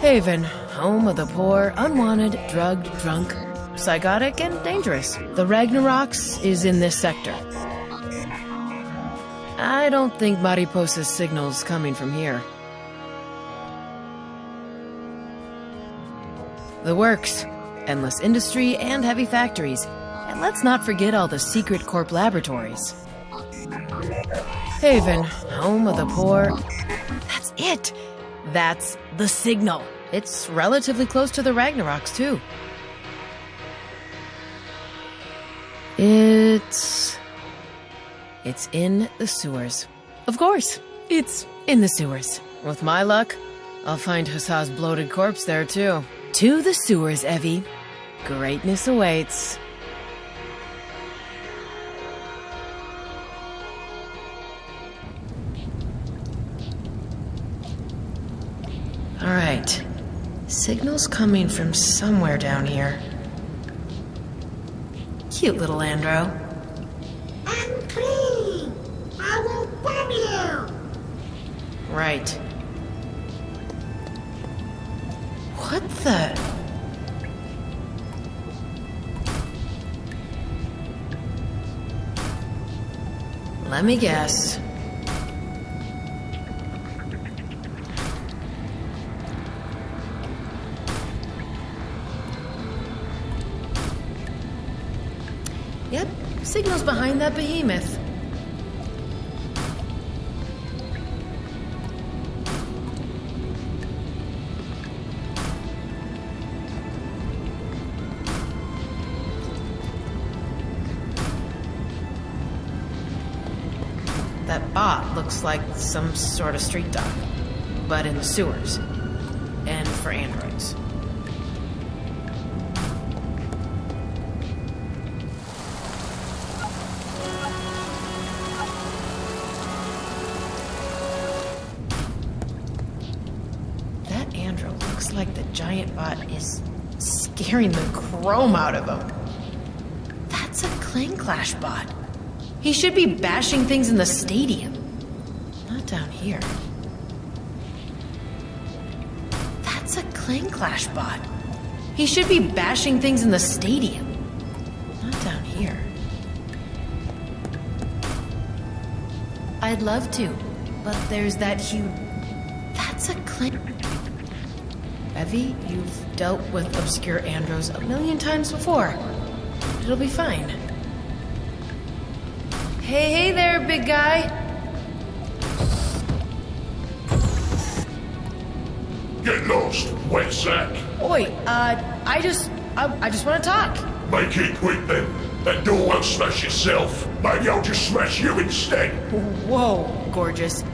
Haven, home of the poor, unwanted, drugged, drunk, psychotic, and dangerous. The Ragnaroks is in this sector. I don't think Mariposa's signal's coming from here. The works. Endless industry and heavy factories. And let's not forget all the secret corp laboratories. Haven, home of the poor. That's it! That's the signal. It's relatively close to the Ragnaroks, too. It's in the sewers. Of course, it's in the sewers. With my luck, I'll find Hussah's bloated corpse there, too. To the sewers, Evie. Greatness awaits. All right. Signal's coming from somewhere down here. Cute little Andro. I'm clean. I will bomb you. Right. What the? Let me guess. Yep, signal's behind that behemoth. That bot looks like some sort of street dog, but in the sewers, and for androids. Like the giant bot is scaring the chrome out of him. That's a Clang Clash bot. He should be bashing things in the stadium. Not down here. That's a Clang Clash bot. He should be bashing things in the stadium. Not down here. I'd love to, but there's that huge... That's a Clang... Evie, you've dealt with obscure andros a million times before. It'll be fine. Hey there, big guy. Get lost, wet sack. Oi, I just want to talk. Make it quick then. That door won't smash itself. Maybe I'll just smash you instead. Whoa, gorgeous.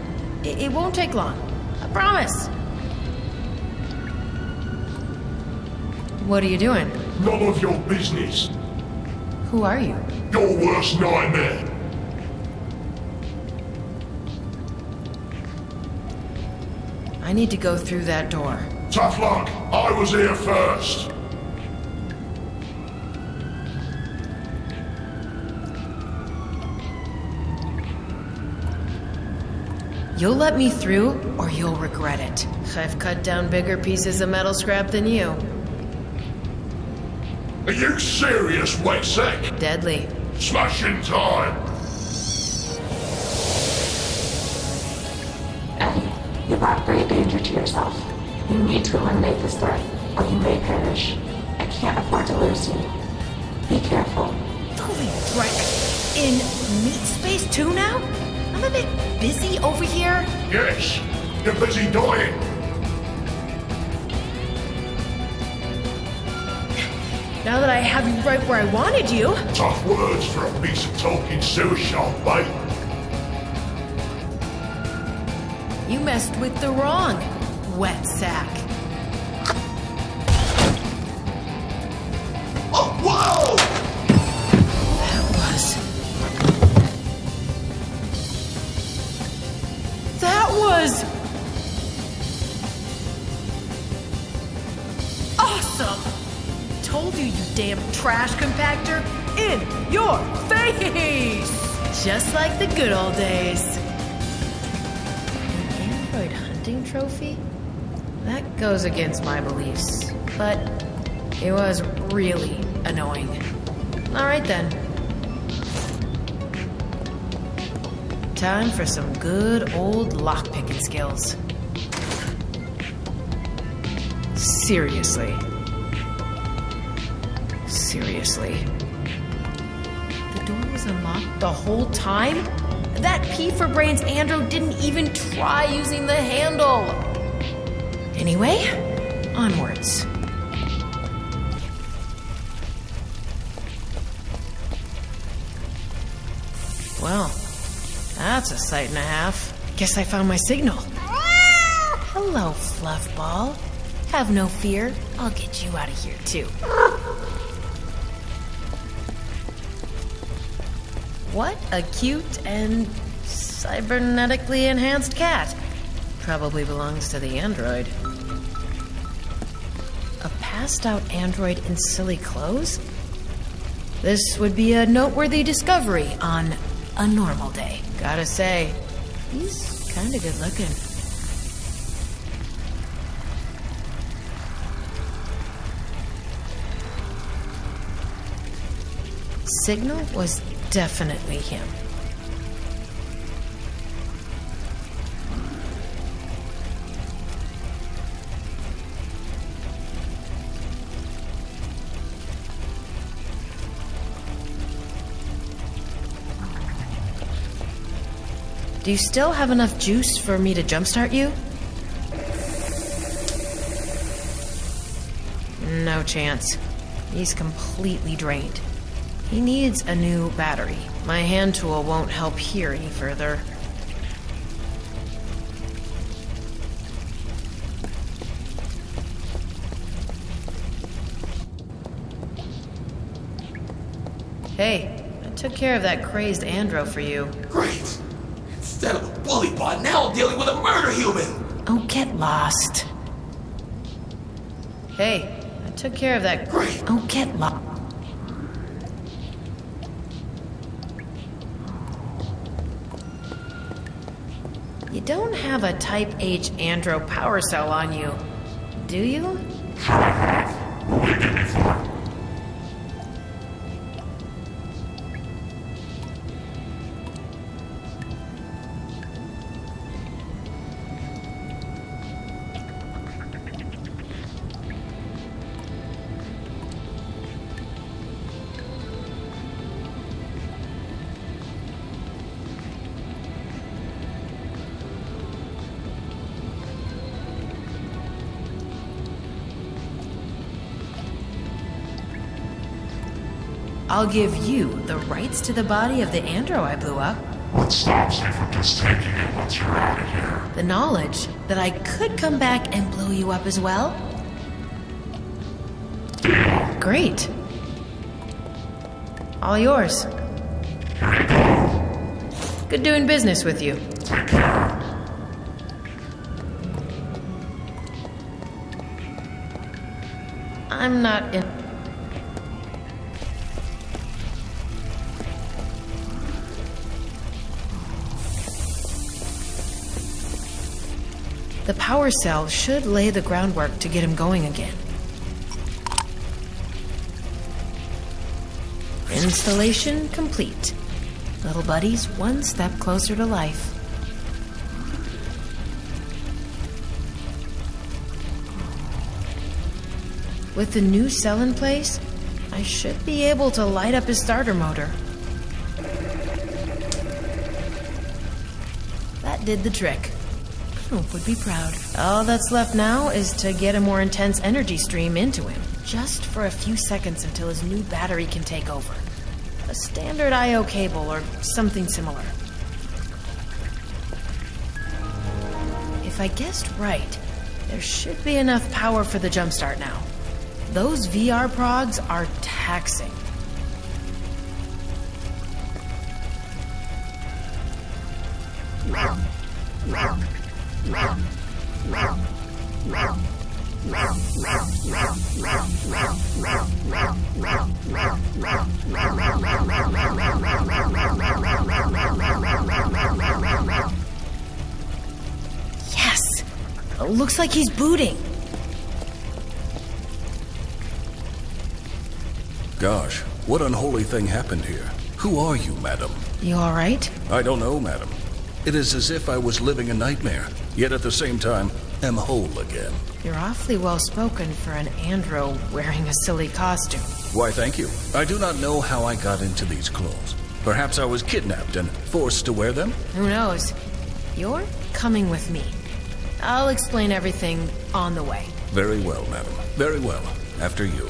It won't take long. I promise. What are you doing? None of your business. Who are you? Your worst nightmare. I need to go through that door. Tough luck. I was here first. You'll let me through, or you'll regret it. I've cut down bigger pieces of metal scrap than you. Are you serious, wet sack? Deadly. Smashing time. Eddie, you brought great danger to yourself. You need to eliminate this threat, or you may perish. I can't afford to lose you. Be careful. Holy frick. In meat space too now? I'm a bit busy over here. Yes, you're busy dying. Now that I have you right where I wanted you. Tough words for a piece of talking sewer shark, mate. You messed with the wrong wet sack. Oh, whoa! That was awesome! Told you, you damn trash compactor! In your face! Just like the good old days. An android hunting trophy? That goes against my beliefs, but it was really annoying. Alright then. Time for some good old lockpicking skills. Seriously. The door was unlocked the whole time? That P for Brains Andro didn't even try using the handle! Anyway, onwards. Well, that's a sight and a half. Guess I found my signal. Hello, Fluffball. Have no fear. I'll get you out of here, too. What a cute and cybernetically enhanced cat. Probably belongs to the android. A passed out android in silly clothes? This would be a noteworthy discovery on a normal day. Gotta say, he's kinda good looking. Signal was definitely him. Do you still have enough juice for me to jumpstart you? No chance. He's completely drained. He needs a new battery. My hand tool won't help here any further. Hey, I took care of that crazed andro for you. Great! Instead of a bully bot, now I'm dealing with a murder human! Oh, get lost. Hey, I took care of that. Great! Oh, get lost. You don't have a Type H andro power cell on you, do you? I'll give you the rights to the body of the andro I blew up. What stops you from just taking it once you're out of here? The knowledge that I could come back and blow you up as well. Great. All yours. Good doing business with you. Take care. I'm not in... The power cell should lay the groundwork to get him going again. Installation complete. Little buddy's one step closer to life. With the new cell in place, I should be able to light up his starter motor. That did the trick. Hope would be proud. All that's left now is to get a more intense energy stream into him, just for a few seconds until his new battery can take over. A standard I/O cable or something similar. If I guessed right, there should be enough power for the jumpstart now. Those VR progs are taxing. Yes! A Looks like he's booting. Gosh, what unholy thing happened here? Who are you, madam? You alright? I don't know, madam. It is as if I was living a nightmare, yet at the same time, am whole again. You're awfully well-spoken for an andro wearing a silly costume. Why, thank you. I do not know how I got into these clothes. Perhaps I was kidnapped and forced to wear them? Who knows? You're coming with me. I'll explain everything on the way. Very well, madam. Very well. After you.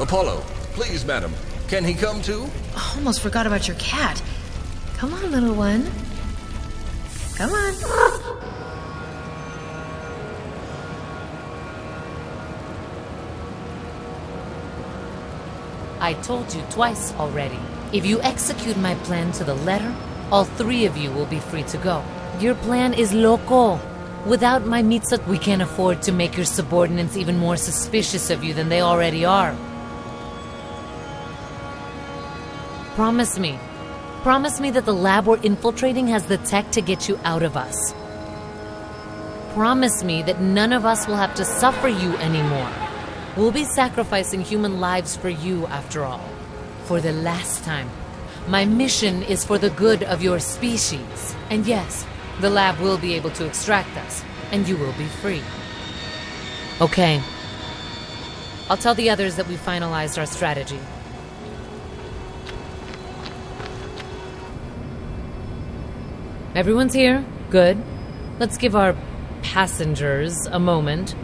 Apollo, please, madam. Can he come too? Almost forgot about your cat. Come on, little one. Come on. I told you twice already. If you execute my plan to the letter, all three of you will be free to go. Your plan is loco. Without my mitzvot, we can't afford to make your subordinates even more suspicious of you than they already are. Promise me. Promise me that the lab we're infiltrating has the tech to get you out of us. Promise me that none of us will have to suffer you anymore. We'll be sacrificing human lives for you, after all. For the last time. My mission is for the good of your species. And yes, the lab will be able to extract us, and you will be free. Okay. I'll tell the others that we finalized our strategy. Everyone's here? Good. Let's give our passengers a moment.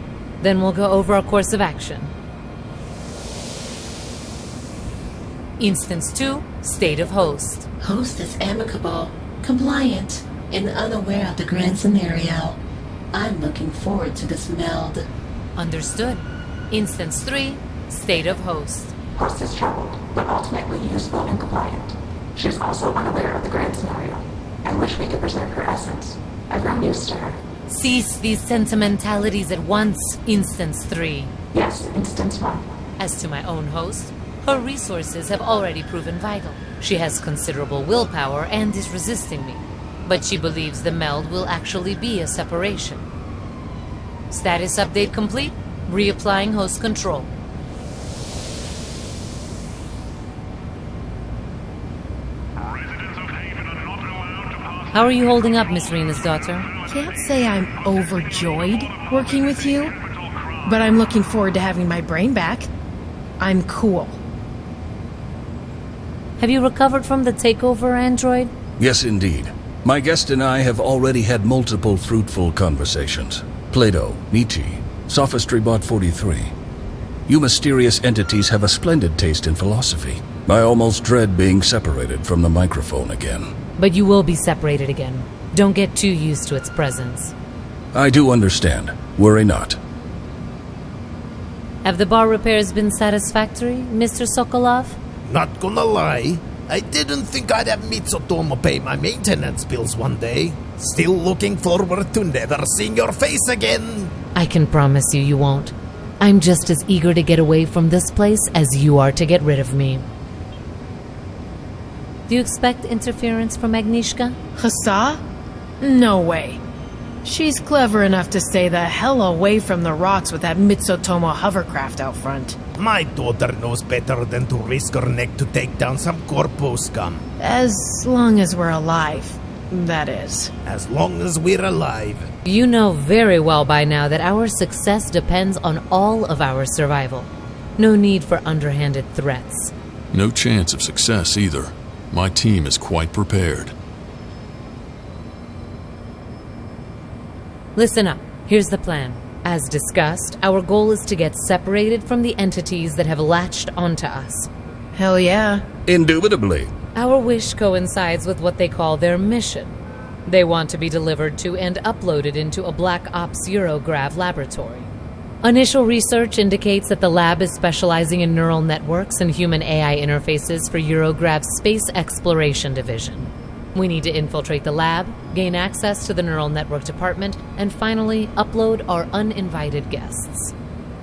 Then we'll go over our course of action. Instance 2, State of Host. Host is amicable, compliant, and unaware of the grand scenario. I'm looking forward to this meld. Understood. Instance 3, State of Host. Host is troubled, but ultimately useful and compliant. She's also unaware of the grand scenario. I wish we could preserve her essence. I've grown used to her. Cease these sentimentalities at once, Instance 3. Yes, instance 1. As to my own host, her resources have already proven vital. She has considerable willpower and is resisting me. But she believes the meld will actually be a separation. Status update complete. Reapplying host control. How are you holding up, Miss Rena's daughter? Can't say I'm overjoyed working with you, but I'm looking forward to having my brain back. I'm cool. Have you recovered from the takeover, android? Yes, indeed. My guest and I have already had multiple fruitful conversations. Plato, Nietzsche, Sophistry Bot 43. You mysterious entities have a splendid taste in philosophy. I almost dread being separated from the microphone again. But you will be separated again. Don't get too used to its presence. I do understand. Worry not. Have the bar repairs been satisfactory, Mr. Sokolov? Not gonna lie, I didn't think I'd have Mitsutomo pay my maintenance bills one day. Still looking forward to never seeing your face again. I can promise you, you won't. I'm just as eager to get away from this place as you are to get rid of me. Do you expect interference from Agnieszka? Hassa? No way. She's clever enough to stay the hell away from the rocks with that Mitsutomo hovercraft out front. My daughter knows better than to risk her neck to take down some corpo scum. As long as we're alive, that is. As long as we're alive. You know very well by now that our success depends on all of our survival. No need for underhanded threats. No chance of success either. My team is quite prepared. Listen up. Here's the plan. As discussed, our goal is to get separated from the entities that have latched onto us. Hell yeah. Indubitably. Our wish coincides with what they call their mission. They want to be delivered to and uploaded into a Black Ops Eurograv laboratory. Initial research indicates that the lab is specializing in neural networks and human AI interfaces for Eurograv's Space Exploration Division. We need to infiltrate the lab, gain access to the neural network department, and finally upload our uninvited guests.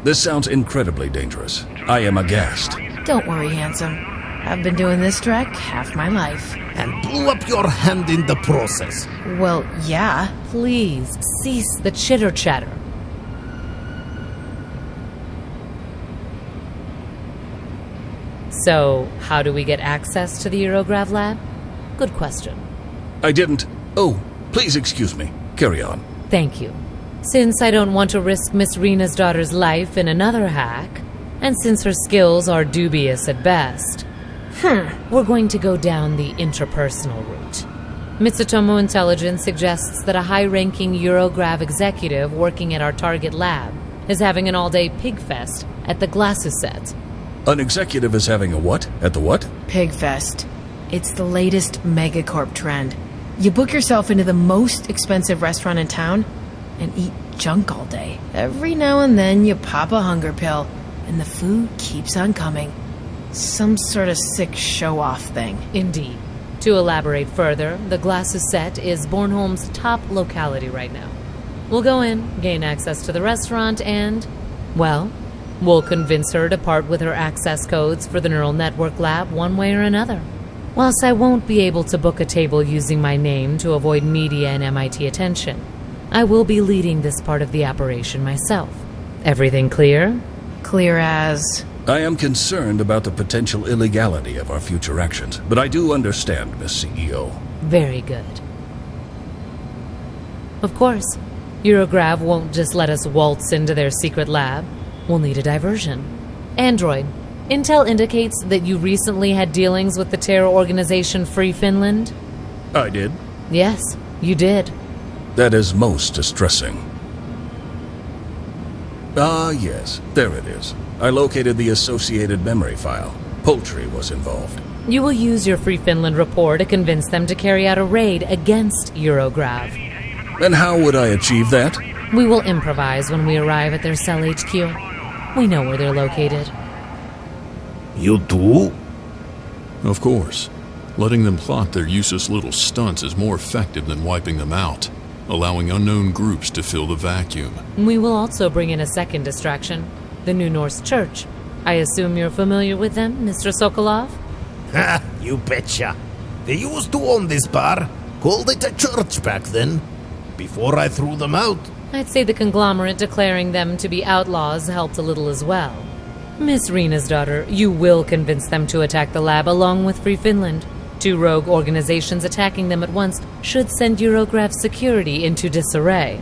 This sounds incredibly dangerous. I am aghast. Don't worry, handsome. I've been doing this trek half my life. And blew up your hand in the process. Well, yeah. Please cease the chitter-chatter. So, how do we get access to the Eurograv lab? Good question. I didn't... Oh, please excuse me. Carry on. Thank you. Since I don't want to risk Miss Rena's daughter's life in another hack, and since her skills are dubious at best, we're going to go down the interpersonal route. Mitsutomo Intelligence suggests that a high-ranking Eurograv executive working at our target lab is having an all-day pig fest at the Glassuset. An executive is having a what? At the what? Pigfest. It's the latest megacorp trend. You book yourself into the most expensive restaurant in town and eat junk all day. Every now and then you pop a hunger pill, and the food keeps on coming. Some sort of sick show-off thing. Indeed. To elaborate further, the Glassuset is Bornholm's top locality right now. We'll go in, gain access to the restaurant, and, well, we'll convince her to part with her access codes for the neural network lab one way or another. Whilst I won't be able to book a table using my name to avoid media and MIT attention, I will be leading this part of the operation myself. Everything clear? Clear as... I am concerned about the potential illegality of our future actions, but I do understand, Miss CEO. Very good. Of course, Eurograv won't just let us waltz into their secret lab. We'll need a diversion. Android, intel indicates that you recently had dealings with the terror organization Free Finland? I did. Yes, you did. That is most distressing. Ah, yes, there it is. I located the associated memory file. Poultry was involved. You will use your Free Finland rapport to convince them to carry out a raid against Eurograv. And how would I achieve that? We will improvise when we arrive at their cell HQ. We know where they're located. You do? Of course. Letting them plot their useless little stunts is more effective than wiping them out, allowing unknown groups to fill the vacuum. We will also bring in a second distraction, the New Norse Church. I assume you're familiar with them, Mr. Sokolov? Ha, you betcha. They used to own this bar. Called it a church back then. Before I threw them out. I'd say the conglomerate declaring them to be outlaws helped a little as well. Miss Rena's daughter, you will convince them to attack the lab along with Free Finland. Two rogue organizations attacking them at once should send Eurograv's security into disarray.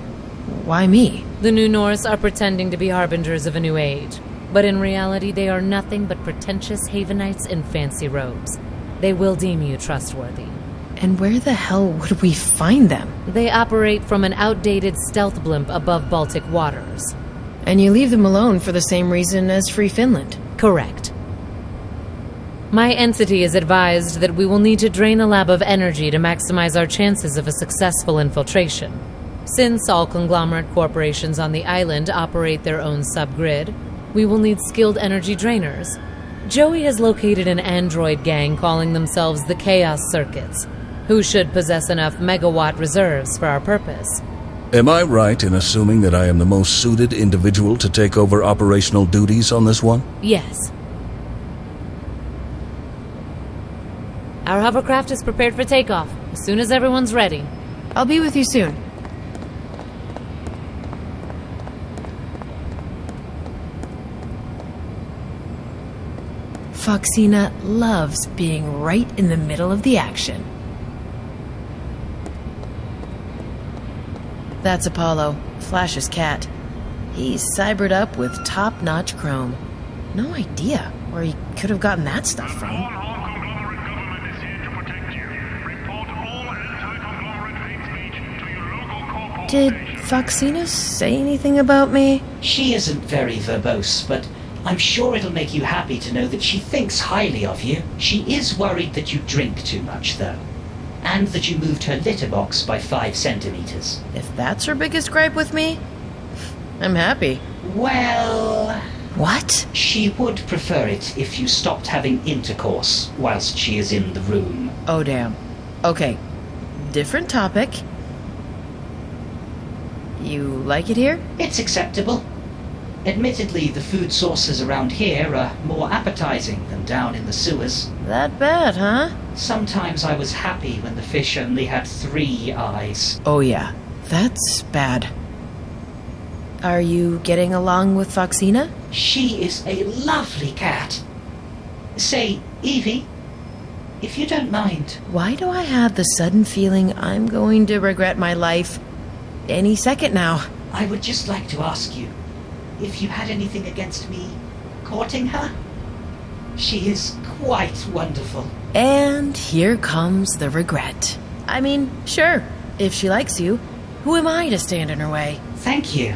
Why me? The New Norse are pretending to be harbingers of a new age, but in reality they are nothing but pretentious Havenites in fancy robes. They will deem you trustworthy. And where the hell would we find them? They operate from an outdated stealth blimp above Baltic waters. And you leave them alone for the same reason as Free Finland? Correct. My entity is advised that we will need to drain the lab of energy to maximize our chances of a successful infiltration. Since all conglomerate corporations on the island operate their own subgrid, we will need skilled energy drainers. Joey has located an android gang calling themselves the Chaos Circuits, who should possess enough megawatt reserves for our purpose. Am I right in assuming that I am the most suited individual to take over operational duties on this one? Yes. Our hovercraft is prepared for takeoff, as soon as everyone's ready. I'll be with you soon. Foxina loves being right in the middle of the action. That's Apollo, Flash's cat. He's cybered up with top-notch chrome. No idea where he could have gotten that stuff from. Did Foxina say anything about me? She isn't very verbose, but I'm sure it'll make you happy to know that she thinks highly of you. She is worried that you drink too much, though. And that you moved her litter box by 5 centimeters. If that's her biggest gripe with me, I'm happy. Well... What? She would prefer it if you stopped having intercourse whilst she is in the room. Oh, damn. Okay, different topic. You like it here? It's acceptable. Admittedly, the food sources around here are more appetizing than down in the sewers. That bad, huh? Sometimes I was happy when the fish only had 3 eyes. Oh yeah, that's bad. Are you getting along with Foxina? She is a lovely cat. Say, Evie, if you don't mind. Why do I have the sudden feeling I'm going to regret my life any second now? I would just like to ask you if you had anything against me courting her. She is quite wonderful. And here comes the regret. I mean, sure, if she likes you, who am I to stand in her way? Thank you.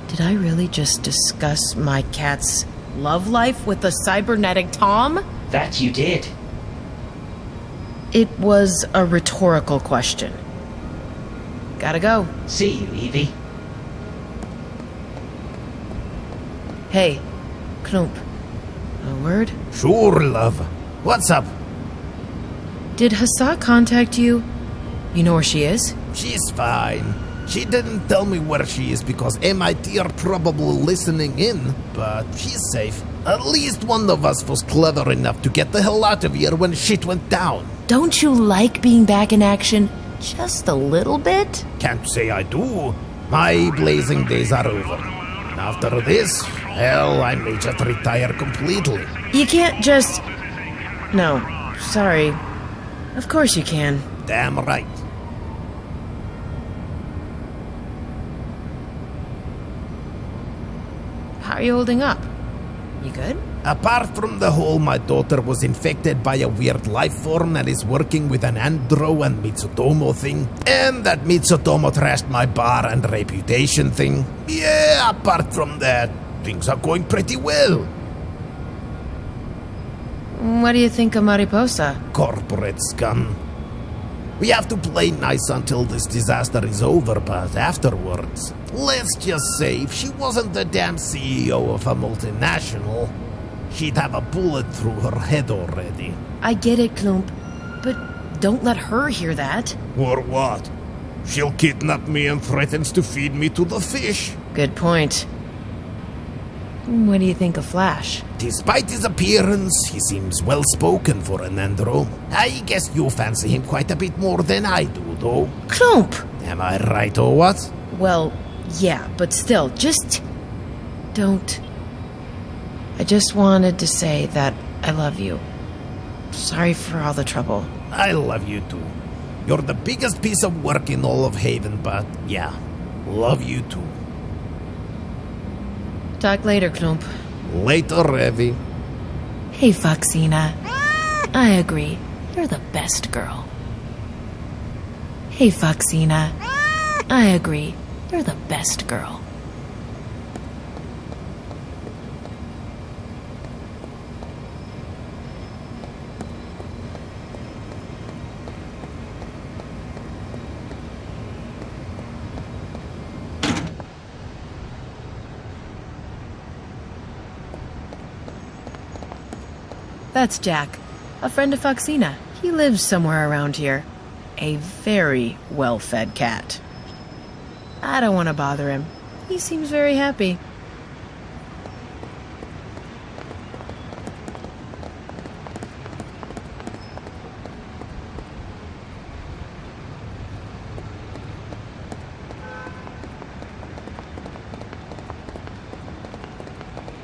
Did I really just discuss my cat's love life with the cybernetic Tom? That you did. It was a rhetorical question. Gotta go. See you, Evie. Hey, Knop. A word? Sure, love. What's up? Did Hassa contact you? You know where she is? She's fine. She didn't tell me where she is because MIT are probably listening in, but she's safe. At least one of us was clever enough to get the hell out of here when shit went down. Don't you like being back in action? Just a little bit? Can't say I do. My blazing days are over. After this, hell, I may just retire completely. You can't just... No, sorry. Of course you can. Damn right. How are you holding up? You good? Apart from the whole, my daughter was infected by a weird life form that is working with an Andro and Mitsutomo thing, and that Mitsutomo trashed my bar and reputation thing. Yeah, apart from that, things are going pretty well. What do you think of Mariposa? Corporate scum. We have to play nice until this disaster is over, but afterwards, let's just say if she wasn't the damn CEO of a multinational, she'd have a bullet through her head already. I get it, Klump, but don't let her hear that. Or what? She'll kidnap me and threatens to feed me to the fish. Good point. What do you think of Flash? Despite his appearance, he seems well-spoken for an Andro. I guess you fancy him quite a bit more than I do, though. Klump! Am I right or what? Well, yeah, but still, just... don't... I just wanted to say that I love you. Sorry for all the trouble. I love you too. You're the biggest piece of work in all of Haven, but yeah, love you too. Talk later, Klump. Later, Revi. Hey, Foxina. I agree. You're the best girl. Hey, Foxina. I agree. You're the best girl. That's Jack, a friend of Foxina. He lives somewhere around here. A very well-fed cat. I don't want to bother him. He seems very happy.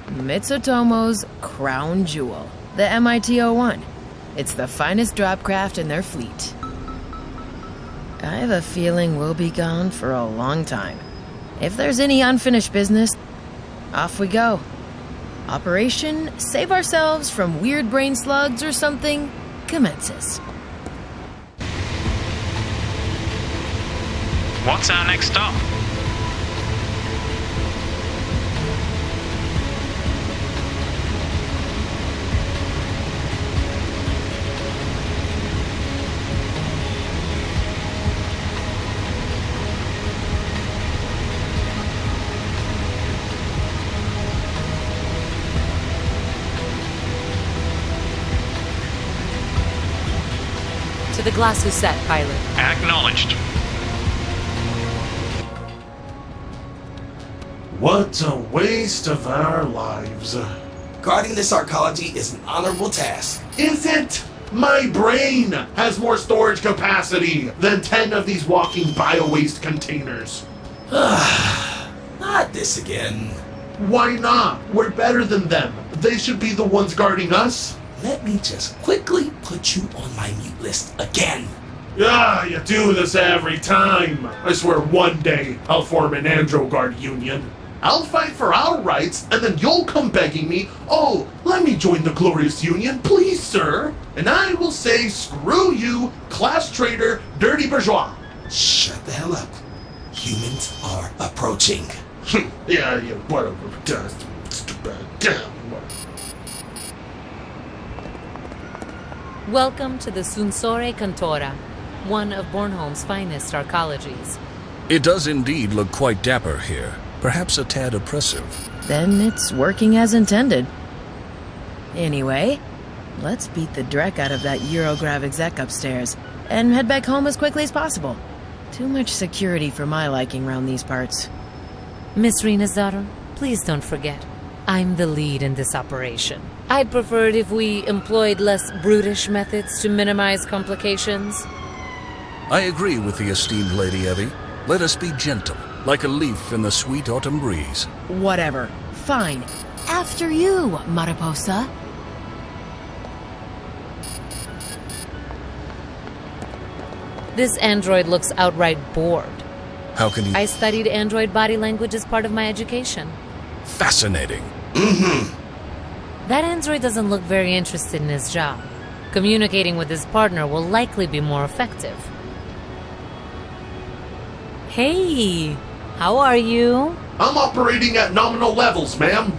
Mitsutomo's crown jewel. The MIT-01. It's the finest dropcraft in their fleet. I have a feeling we'll be gone for a long time. If there's any unfinished business, off we go. Operation Save Ourselves from Weird Brain Slugs or something commences. What's our next stop? To the glass set, pilot. Acknowledged. What a waste of our lives. Guarding this arcology is an honorable task. Is it? My brain has more storage capacity than 10 of these walking bio-waste containers. Not this again. Why not? We're better than them. They should be the ones guarding us. Let me just quickly put you on my mute list again. Ah, you do this every time. I swear one day I'll form an AndroGuard union. I'll fight for our rights, and then you'll come begging me, "Oh, let me join the glorious union, please, sir." And I will say, "Screw you, class traitor, dirty bourgeois." Shut the hell up. Humans are approaching. Yeah, whatever. Welcome to the Sunsore Cantora, one of Bornholm's finest arcologies. It does indeed look quite dapper here. Perhaps a tad oppressive. Then it's working as intended. Anyway, let's beat the dreck out of that Eurograv exec upstairs and head back home as quickly as possible. Too much security for my liking round these parts. Miss Rena's daughter, please don't forget, I'm the lead in this operation. I'd prefer it if we employed less brutish methods to minimize complications. I agree with the esteemed Lady Evie. Let us be gentle, like a leaf in the sweet autumn breeze. Whatever. Fine. After you, Mariposa. This android looks outright bored. How can you... I studied android body language as part of my education. Fascinating. That android doesn't look very interested in his job. Communicating with his partner will likely be more effective. Hey, how are you? I'm operating at nominal levels, ma'am.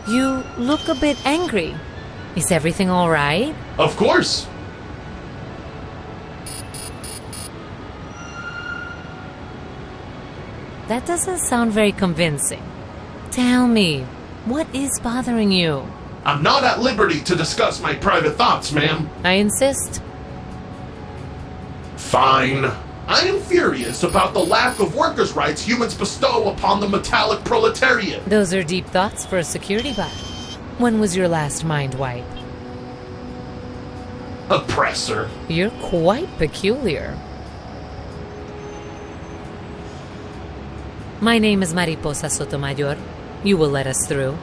You look a bit angry. Is everything all right? Of course. That doesn't sound very convincing. Tell me, what is bothering you? I'm not at liberty to discuss my private thoughts, ma'am. I insist. Fine. I am furious about the lack of workers' rights humans bestow upon the metallic proletariat. Those are deep thoughts for a security bot. When was your last mind wipe? Oppressor. You're quite peculiar. My name is Mariposa Sotomayor. You will let us through.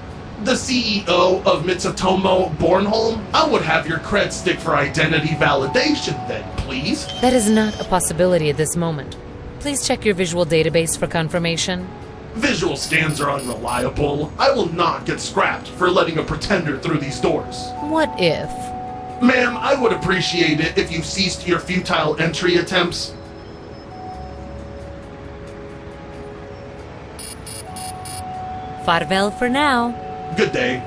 The CEO of Mitsutomo Bornholm? I would have your cred stick for identity validation then, please. That is not a possibility at this moment. Please check your visual database for confirmation. Visual scans are unreliable. I will not get scrapped for letting a pretender through these doors. What if? Ma'am, I would appreciate it if you ceased your futile entry attempts. Farvel for now. Good day.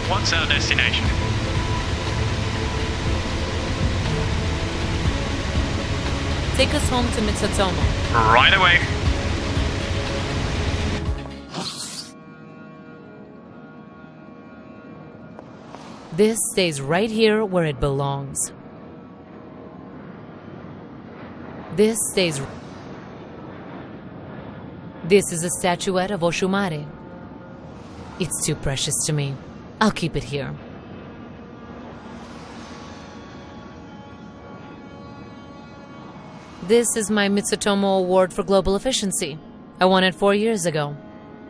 What's our destination? Take us home to Mitsutomo. Right away. This stays right here where it belongs. This stays... This is a statuette of Oshumare. It's too precious to me. I'll keep it here. This is my Mitsutomo Award for Global Efficiency. I won it 4 years ago.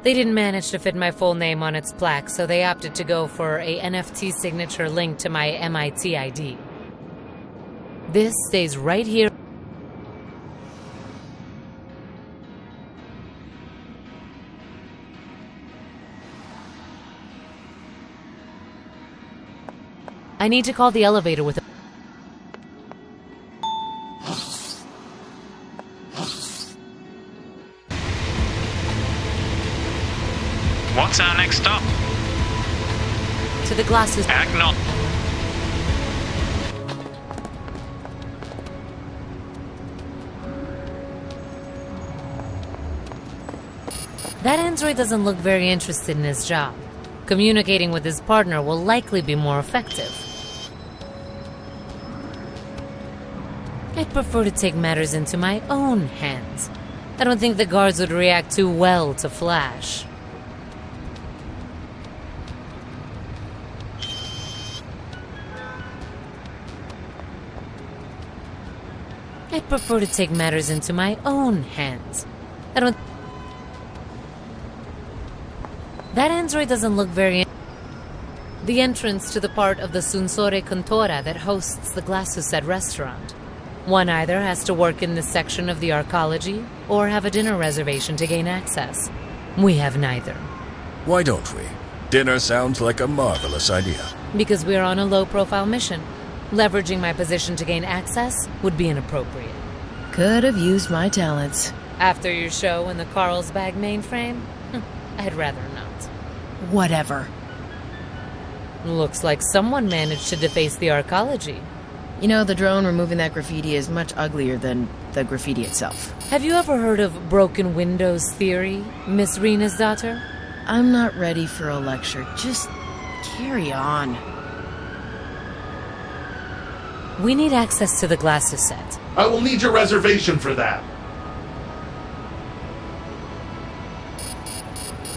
They didn't manage to fit my full name on its plaque, so they opted to go for a NFT signature linked to my MIT ID. This stays right here. I need to call the elevator with a... What's our next stop? To the glasses. Agnon. That android doesn't look very interested in his job. Communicating with his partner will likely be more effective. I'd prefer to take matters into my own hands. I don't think the guards would react too well to Flash. I'd prefer to take matters into my own hands. That android doesn't look very... The entrance to the part of the Sunsore Contora that hosts the Glassuset restaurant. One either has to work in this section of the arcology, or have a dinner reservation to gain access. We have neither. Why don't we? Dinner sounds like a marvelous idea. Because we're on a low-profile mission. Leveraging my position to gain access would be inappropriate. Could have used my talents. After your show in the Carlsbad mainframe? I'd rather not. Whatever. Looks like someone managed to deface the arcology. You know, the drone removing that graffiti is much uglier than the graffiti itself. Have you ever heard of broken windows theory, Miss Rena's daughter? I'm not ready for a lecture. Just carry on. We need access to the Glassuset. I will need your reservation for that.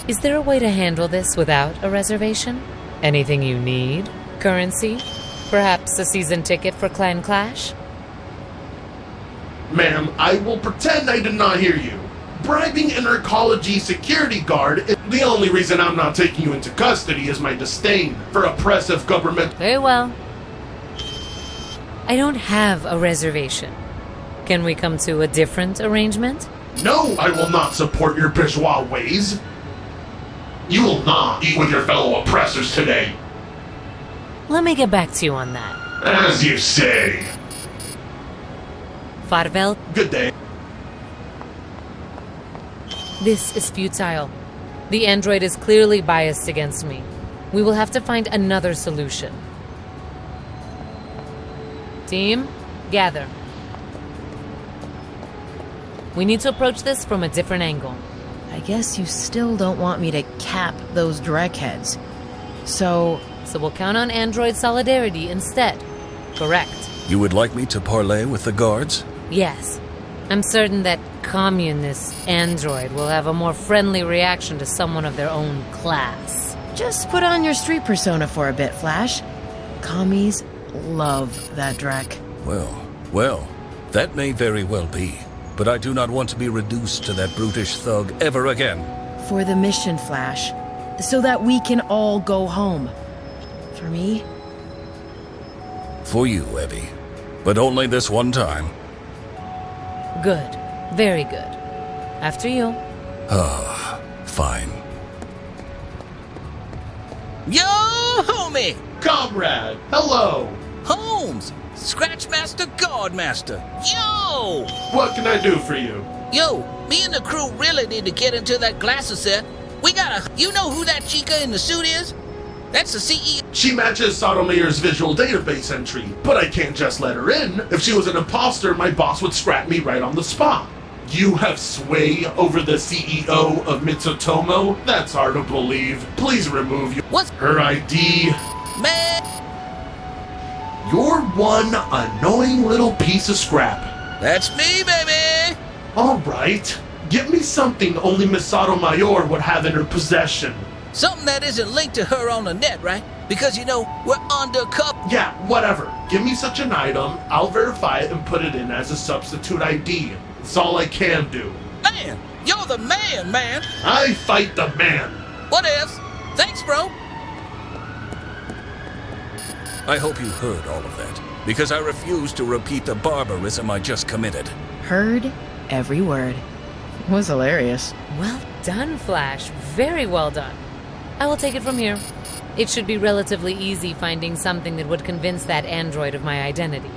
Is there a way to handle this without a reservation? Anything you need? Currency? Perhaps a season ticket for Clan Clash? Ma'am, I will pretend I did not hear you. Bribing an arcology security guard is the only reason I'm not taking you into custody is my disdain for oppressive government. Very well. I don't have a reservation. Can we come to a different arrangement? No, I will not support your bourgeois ways. You will not eat with your fellow oppressors today. Let me get back to you on that. As you say. Farvel. Good day. This is futile. The android is clearly biased against me. We will have to find another solution. Team, gather. We need to approach this from a different angle. I guess you still don't want me to cap those direct heads. So we'll count on android solidarity instead. Correct. You would like me to parley with the guards? Yes. I'm certain that communist android will have a more friendly reaction to someone of their own class. Just put on your street persona for a bit, Flash. Commies love that Drek. Well, that may very well be. But I do not want to be reduced to that brutish thug ever again. For the mission, Flash. So that we can all go home. For me? For you, Evie. But only this one time. Good. Very good. After you. Fine. Yo, homie! Comrade, hello! Holmes! Scratchmaster Guardmaster! Yo! What can I do for you? Yo, me and the crew really need to get into that Glassuset. We gotta... You know who that chica in the suit is? That's the CEO. She matches Sotomayor's visual database entry, but I can't just let her in. If she was an imposter, my boss would scrap me right on the spot. You have sway over the CEO of Mitsutomo? That's hard to believe. Please remove you. What's her ID? Man! You're one annoying little piece of scrap. That's me, baby! Alright. Give me something only Miss Sotomayor would have in her possession. Something that isn't linked to her on the net, right? Because, you know, we're undercover. Yeah, whatever. Give me such an item, I'll verify it and put it in as a substitute ID. It's all I can do. Man, you're the man, man! I fight the man! What ifs? Thanks, bro! I hope you heard all of that, because I refuse to repeat the barbarism I just committed. Heard every word. It was hilarious. Well done, Flash. Very well done. I will take it from here. It should be relatively easy finding something that would convince that android of my identity.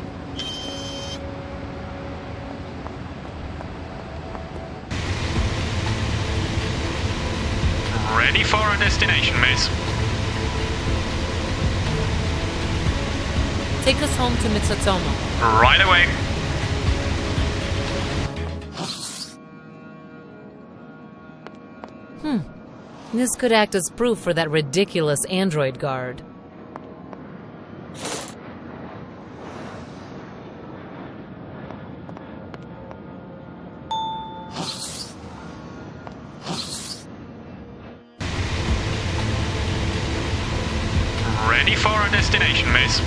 Ready for our destination, miss. Take us home to Mitsutomo. Right away. This could act as proof for that ridiculous android guard. Ready for our destination, miss.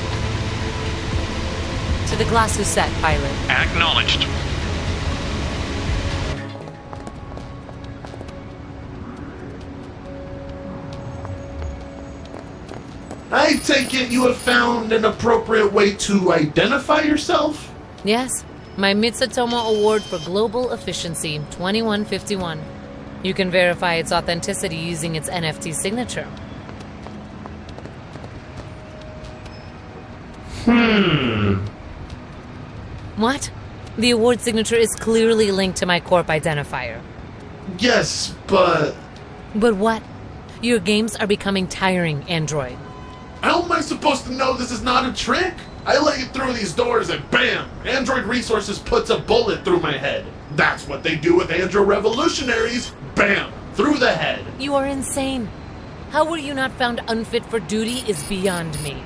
To the Glassouset, pilot. Acknowledged. I take it you have found an appropriate way to identify yourself? Yes, my Mitsutomo Award for Global Efficiency, 2151. You can verify its authenticity using its NFT signature. What? The award signature is clearly linked to my corp identifier. Yes, but... But what? Your games are becoming tiring, android. How am I supposed to know this is not a trick? I let you through these doors and bam! Android Resources puts a bullet through my head. That's what they do with Android revolutionaries. Bam! Through the head. You are insane. How were you not found unfit for duty is beyond me.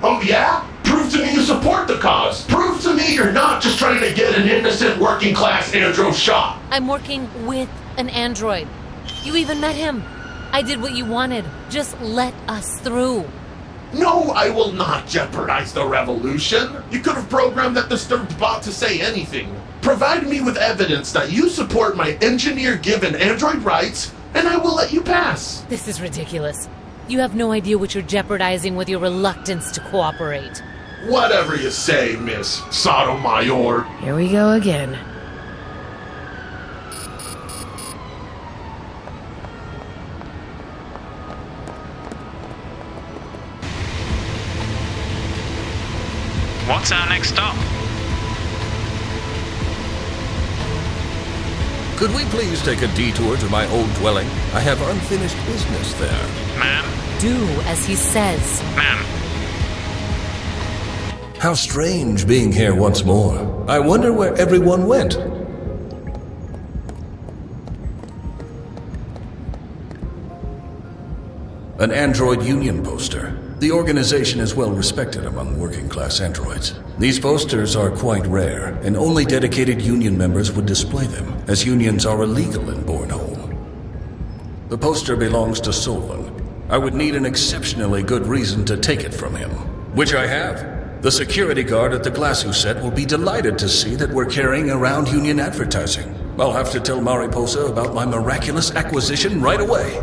Oh yeah? Prove to me you support the cause. Prove to me you're not just trying to get an innocent working class andro shot. I'm working with an android. You even met him. I did what you wanted. Just let us through. No, I will not jeopardize the revolution. You could have programmed that disturbed bot to say anything. Provide me with evidence that you support my engineer-given android rights, and I will let you pass. This is ridiculous. You have no idea what you're jeopardizing with your reluctance to cooperate. Whatever you say, Miss Sotomayor. Here we go again. What's our next stop? Could we please take a detour to my old dwelling? I have unfinished business there. Ma'am? Do as he says. Ma'am? How strange being here once more. I wonder where everyone went. An android union poster. The organization is well respected among working-class androids. These posters are quite rare, and only dedicated union members would display them, as unions are illegal in Bornholm. The poster belongs to Solon. I would need an exceptionally good reason to take it from him, which I have. The security guard at the Glassouset will be delighted to see that we're carrying around union advertising. I'll have to tell Mariposa about my miraculous acquisition right away.